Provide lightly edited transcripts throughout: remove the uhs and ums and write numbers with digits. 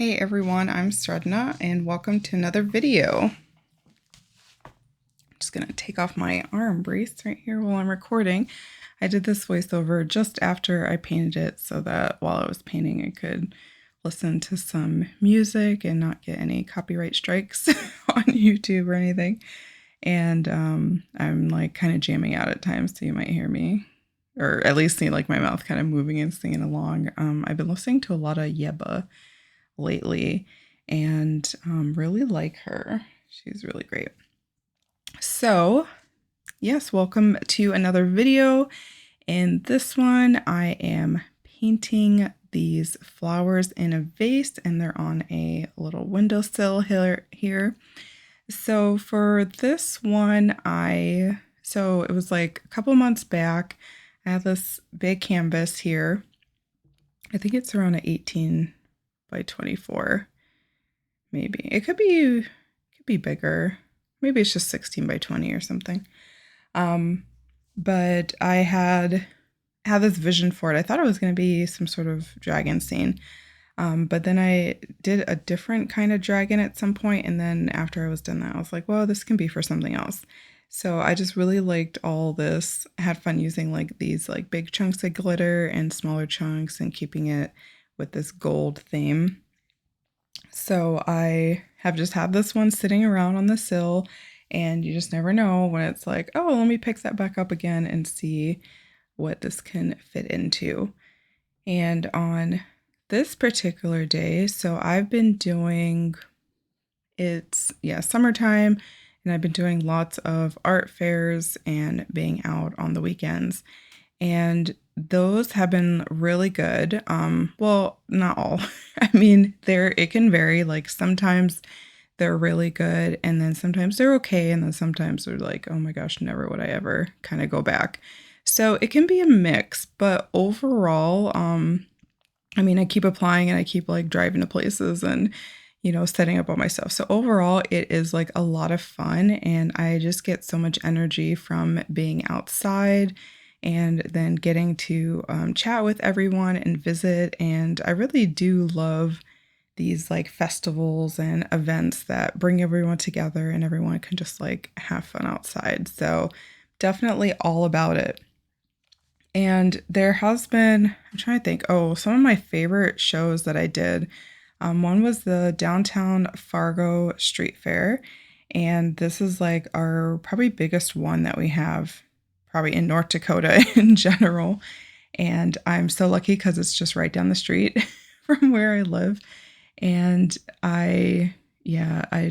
Hey everyone, I'm Sredna and welcome to another video. I'm just gonna take off my arm brace right here while I'm recording. I did this voiceover just after I painted it so that while I was painting I could listen to some music and not get any copyright strikes on YouTube or anything. And I'm like kind of jamming out at times, so you might hear me, or at least see like my mouth kind of moving and singing along. I've been listening to a lot of Yeba lately and really like her. She's really great. So, yes, welcome to another video. In this one, I am painting these flowers in a vase and they're on a little windowsill here. So for this one, it was like a couple months back. I have this big canvas here. I think it's around an 18 by 24. Maybe. It could be bigger. Maybe it's just 16 by 20 or something. But I had this vision for it. I thought it was going to be some sort of dragon scene. But then I did a different kind of dragon at some point, and then after I was done that, I was like, well, this can be for something else. So I just really liked all this. I had fun using like these like big chunks of glitter and smaller chunks and keeping it with this gold theme. So I have just had this one sitting around on the sill, and you just never know when it's like, oh, let me pick that back up again and see what this can fit into. And on this particular day, so I've been doing, summertime, and I've been doing lots of art fairs and being out on the weekends. And those have been really good. Well, not all. I mean, it can vary. Like sometimes they're really good, and then sometimes they're okay, and then sometimes they're like, oh my gosh, never would I ever kind of go back. So it can be a mix, but overall, I mean, I keep applying and I keep like driving to places and setting up all my stuff. So overall, it is like a lot of fun, and I just get so much energy from being outside and then getting to chat with everyone and visit. And I really do love these like festivals and events that bring everyone together and everyone can just like have fun outside. So definitely all about it. And there has been, I'm trying to think, some of my favorite shows that I did. One was the Downtown Fargo Street Fair. And this is like our probably biggest one that we have probably in North Dakota in general. And I'm so lucky because it's just right down the street from where I live. And I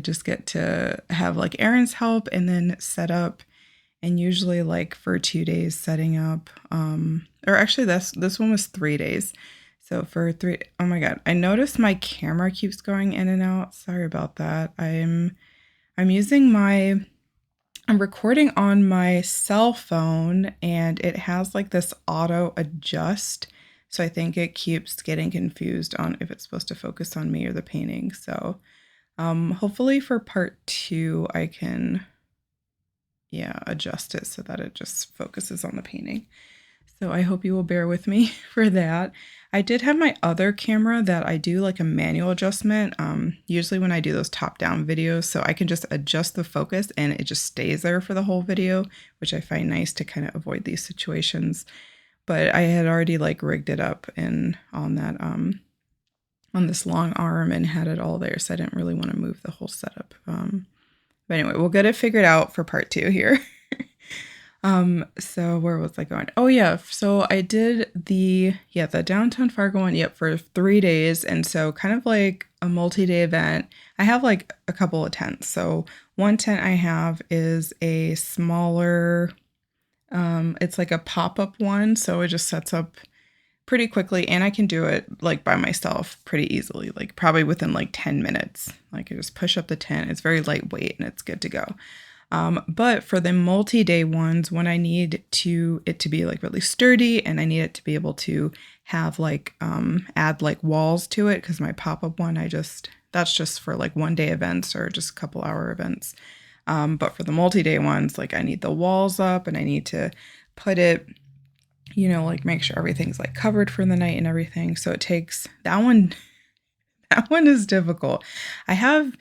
just get to have like Aaron's help and then set up, and usually like for 2 days setting up, or actually this one was 3 days. So for oh my God, I noticed my camera keeps going in and out. Sorry about that. I'm recording on my cell phone, and it has like this auto adjust. So I think it keeps getting confused on if it's supposed to focus on me or the painting. So hopefully for part 2, I can, adjust it so that it just focuses on the painting. So I hope you will bear with me for that. I did have my other camera that I do like a manual adjustment, usually when I do those top-down videos, so I can just adjust the focus and it just stays there for the whole video, which I find nice to kind of avoid these situations. But I had already like rigged it up on that on this long arm and had it all there, so I didn't really want to move the whole setup. But anyway, we'll get it figured out for part 2 here. So where was I going? Oh yeah, so I did the Downtown Fargo one, for 3 days, and so kind of like a multi-day event. I have like a couple of tents. So one tent I have is a smaller, it's like a pop-up one, so it just sets up pretty quickly, and I can do it like by myself pretty easily, like probably within like 10 minutes. Like I just push up the tent, it's very lightweight and it's good to go. But for the multi-day ones, when I need it to be like really sturdy, and I need it to be able to have like add like walls to it, because my pop-up one that's just for like 1-day events or just a couple hour events. But for the multi-day ones, like I need the walls up and I need to put it, like make sure everything's like covered for the night and everything. So it takes that one That one is difficult. I have,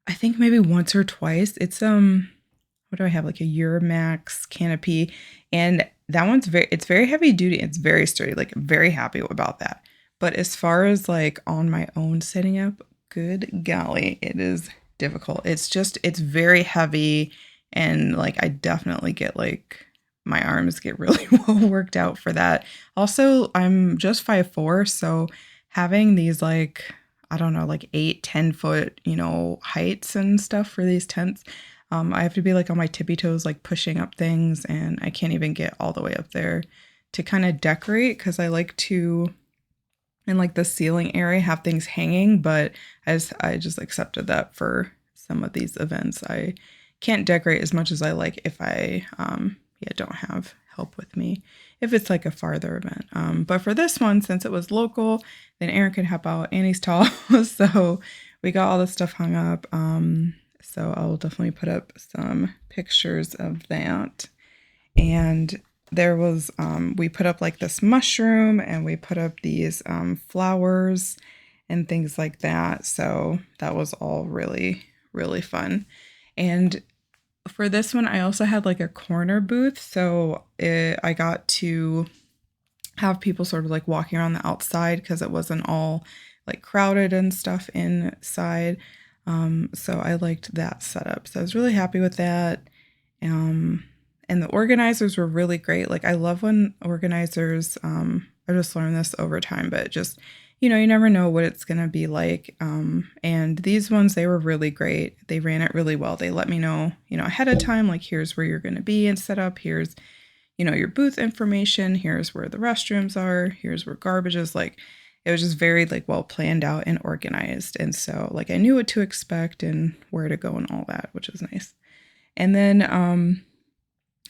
I think maybe once or twice. It's what do I have? Like a Euramax canopy, and that one's it's very heavy duty. It's very sturdy. Like very happy about that. But as far as like on my own setting up, good golly, it is difficult. It's very heavy, and like I definitely get like my arms get really well worked out for that. Also, I'm just 5'4", so having these like I don't know, like 8, 10 foot, heights and stuff for these tents. I have to be like on my tippy toes, like pushing up things, and I can't even get all the way up there to kind of decorate because I like to, in like the ceiling area, have things hanging. But I just accepted that for some of these events. I can't decorate as much as I like if I don't have help with me if it's like a farther event. But for this one, since it was local, then Aaron could help out and he's tall. So we got all the stuff hung up. So I'll definitely put up some pictures of that. And there was, we put up like this mushroom and we put up these flowers and things like that. So that was all really, really fun. And for this one, I also had like a corner booth. So I got to have people sort of like walking around the outside because it wasn't all like crowded and stuff inside. So I liked that setup. So I was really happy with that. And the organizers were really great. Like I love when organizers, I just learned this over time, but just, you never know what it's going to be like. And these ones, they were really great. They ran it really well. They let me know, ahead of time, like here's where you're going to be and set up. Here's, your booth information. Here's where the restrooms are. Here's where garbage is. Like it was just very like well planned out and organized. And so like I knew what to expect and where to go and all that, which was nice. And then,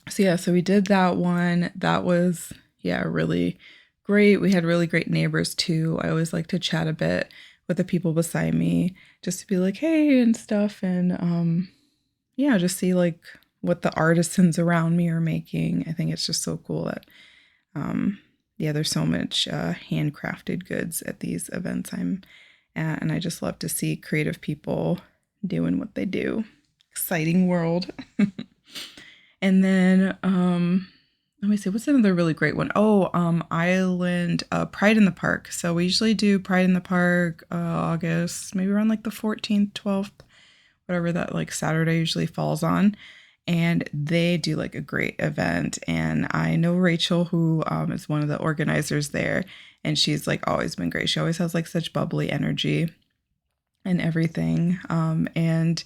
so we did that one. That was, really great. We had really great neighbors too. I always like to chat a bit with the people beside me just to be like, hey, and stuff. And, just see like what the artisans around me are making. I think it's just so cool that, there's so much handcrafted goods at these events I'm at, and I just love to see creative people doing what they do. Exciting world. And then, let me see, what's another really great one? Oh, Island, Pride in the Park. So we usually do Pride in the Park, August, maybe around like the 14th, 12th, whatever that like Saturday usually falls on. And they do like a great event. And I know Rachel, who is one of the organizers there, and she's like always been great. She always has like such bubbly energy and everything. And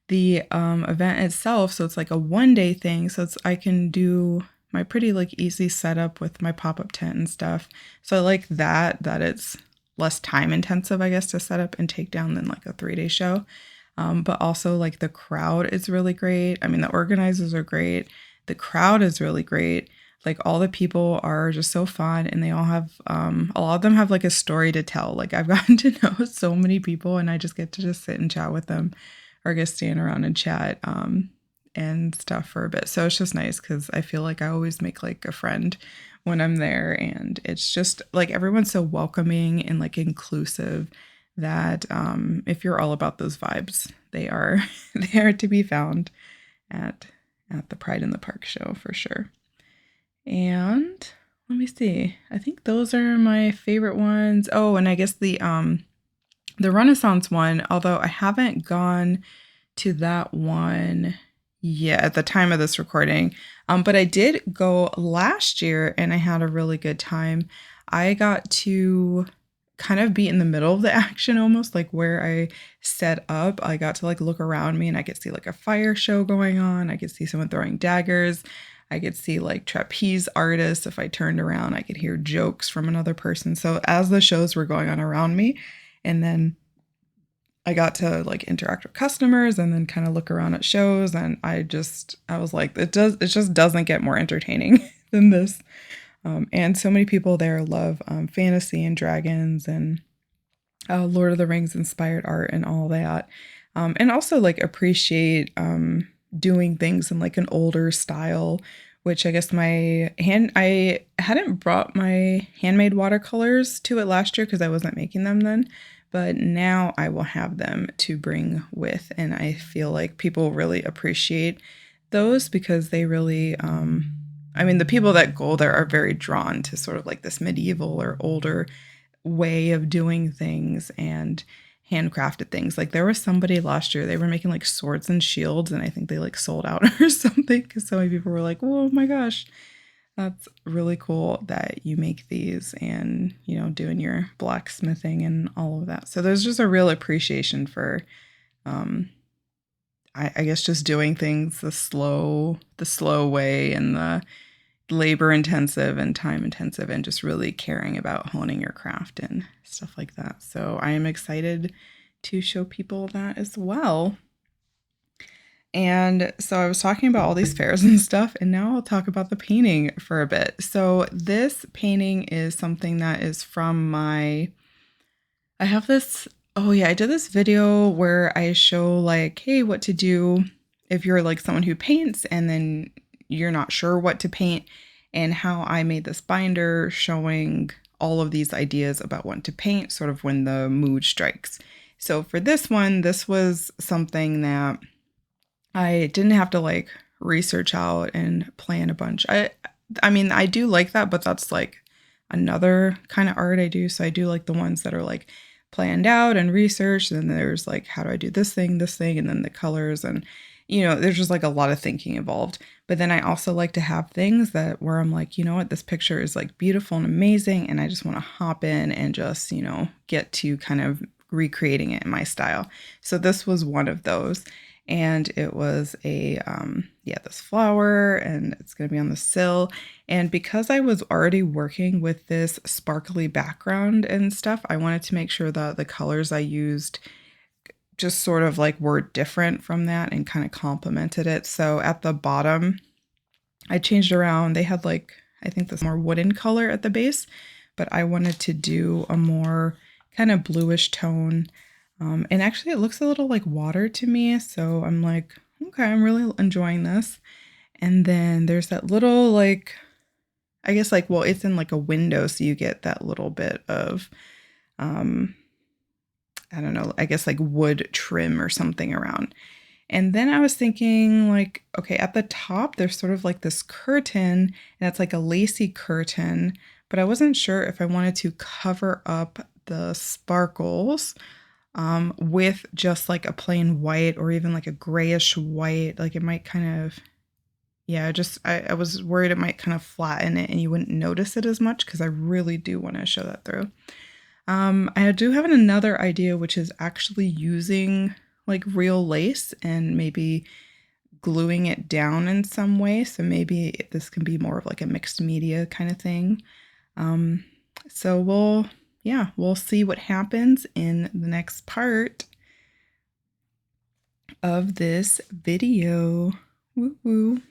the event itself, so it's like a 1-day thing. So I can do my pretty like easy setup with my pop-up tent and stuff. So I like that it's less time intensive, I guess, to set up and take down than like a 3-day show. But also like the crowd is really great. I mean, the organizers are great. The crowd is really great. Like all the people are just so fun, and they all have, a lot of them have like a story to tell. Like I've gotten to know so many people, and I just get to just sit and chat with them, or just stand around and chat, and stuff for a bit. So it's just nice because I feel like I always make like a friend when I'm there, and it's just like everyone's so welcoming and like inclusive that if you're all about those vibes, they are to be found at the Pride in the Park show for sure. And let me see. I think those are my favorite ones. Oh, and I guess the Renaissance one, although I haven't gone to that one yet at the time of this recording, but I did go last year and I had a really good time. I got to kind of be in the middle of the action, almost like where I set up. I got to like look around me and I could see like a fire show going on. I could see someone throwing daggers. I could see like trapeze artists. If I turned around, I could hear jokes from another person. So as the shows were going on around me, and then I got to like interact with customers and then kind of look around at shows, and I was like, it just doesn't get more entertaining than this. And so many people there love fantasy and dragons and Lord of the Rings inspired art and all that. And also like appreciate doing things in like an older style, which I guess I hadn't brought my handmade watercolors to it last year because I wasn't making them then. but now I will have them to bring with, and I feel like people really appreciate those because they really, I mean, the people that go there are very drawn to sort of like this medieval or older way of doing things and handcrafted things. Like there was somebody last year, they were making like swords and shields, and I think they like sold out or something because so many people were like, oh my gosh, that's really cool that you make these and, you know, doing your blacksmithing and all of that. So there's just a real appreciation for, um, I guess just doing things the slow way and the labor intensive and time intensive and just really caring about honing your craft and stuff like that. So I am excited to show people that as well. And so I was talking about all these fairs and stuff, and now I'll talk about the painting for a bit. So this painting is something that is from I have this, oh yeah, I did this video where I show like, hey, what to do if you're like someone who paints and then you're not sure what to paint, and how I made this binder showing all of these ideas about what to paint, sort of when the mood strikes. So for this one, this was something that I didn't have to like research out and plan a bunch. I mean, I do like that, but that's like another kind of art I do. So I do like the ones that are like planned out and researched. And then there's like, how do I do this thing, and then the colors, and you know, there's just like a lot of thinking involved. But then I also like to have things that where I'm like, you know what, this picture is like beautiful and amazing, and I just want to hop in and just, you know, get to kind of recreating it in my style. So this was one of those. And it was a, yeah, this flower, and it's going to be on the sill. And because I was already working with this sparkly background and stuff, I wanted to make sure that the colors I used just sort of like were different from that and kind of complemented it. So at the bottom, I changed around. They had like, I think this more wooden color at the base, but I wanted to do a more kind of bluish tone. And actually it looks a little like water to me. So I'm like, okay, I'm really enjoying this. And then there's that little like, I guess like, well, it's in like a window. So you get that little bit of, I don't know, I guess like wood trim or something around. And then I was thinking like, okay, at the top, there's sort of like this curtain, and it's like a lacy curtain, but I wasn't sure if I wanted to cover up the sparkles with just like a plain white or even like a grayish white. Like it might kind of, yeah, just, I was worried it might kind of flatten it and you wouldn't notice it as much because I really do want to show that through. I do have another idea, which is actually using like real lace and maybe gluing it down in some way. So maybe this can be more of like a mixed media kind of thing. So we'll see what happens in the next part of this video. Woo woo.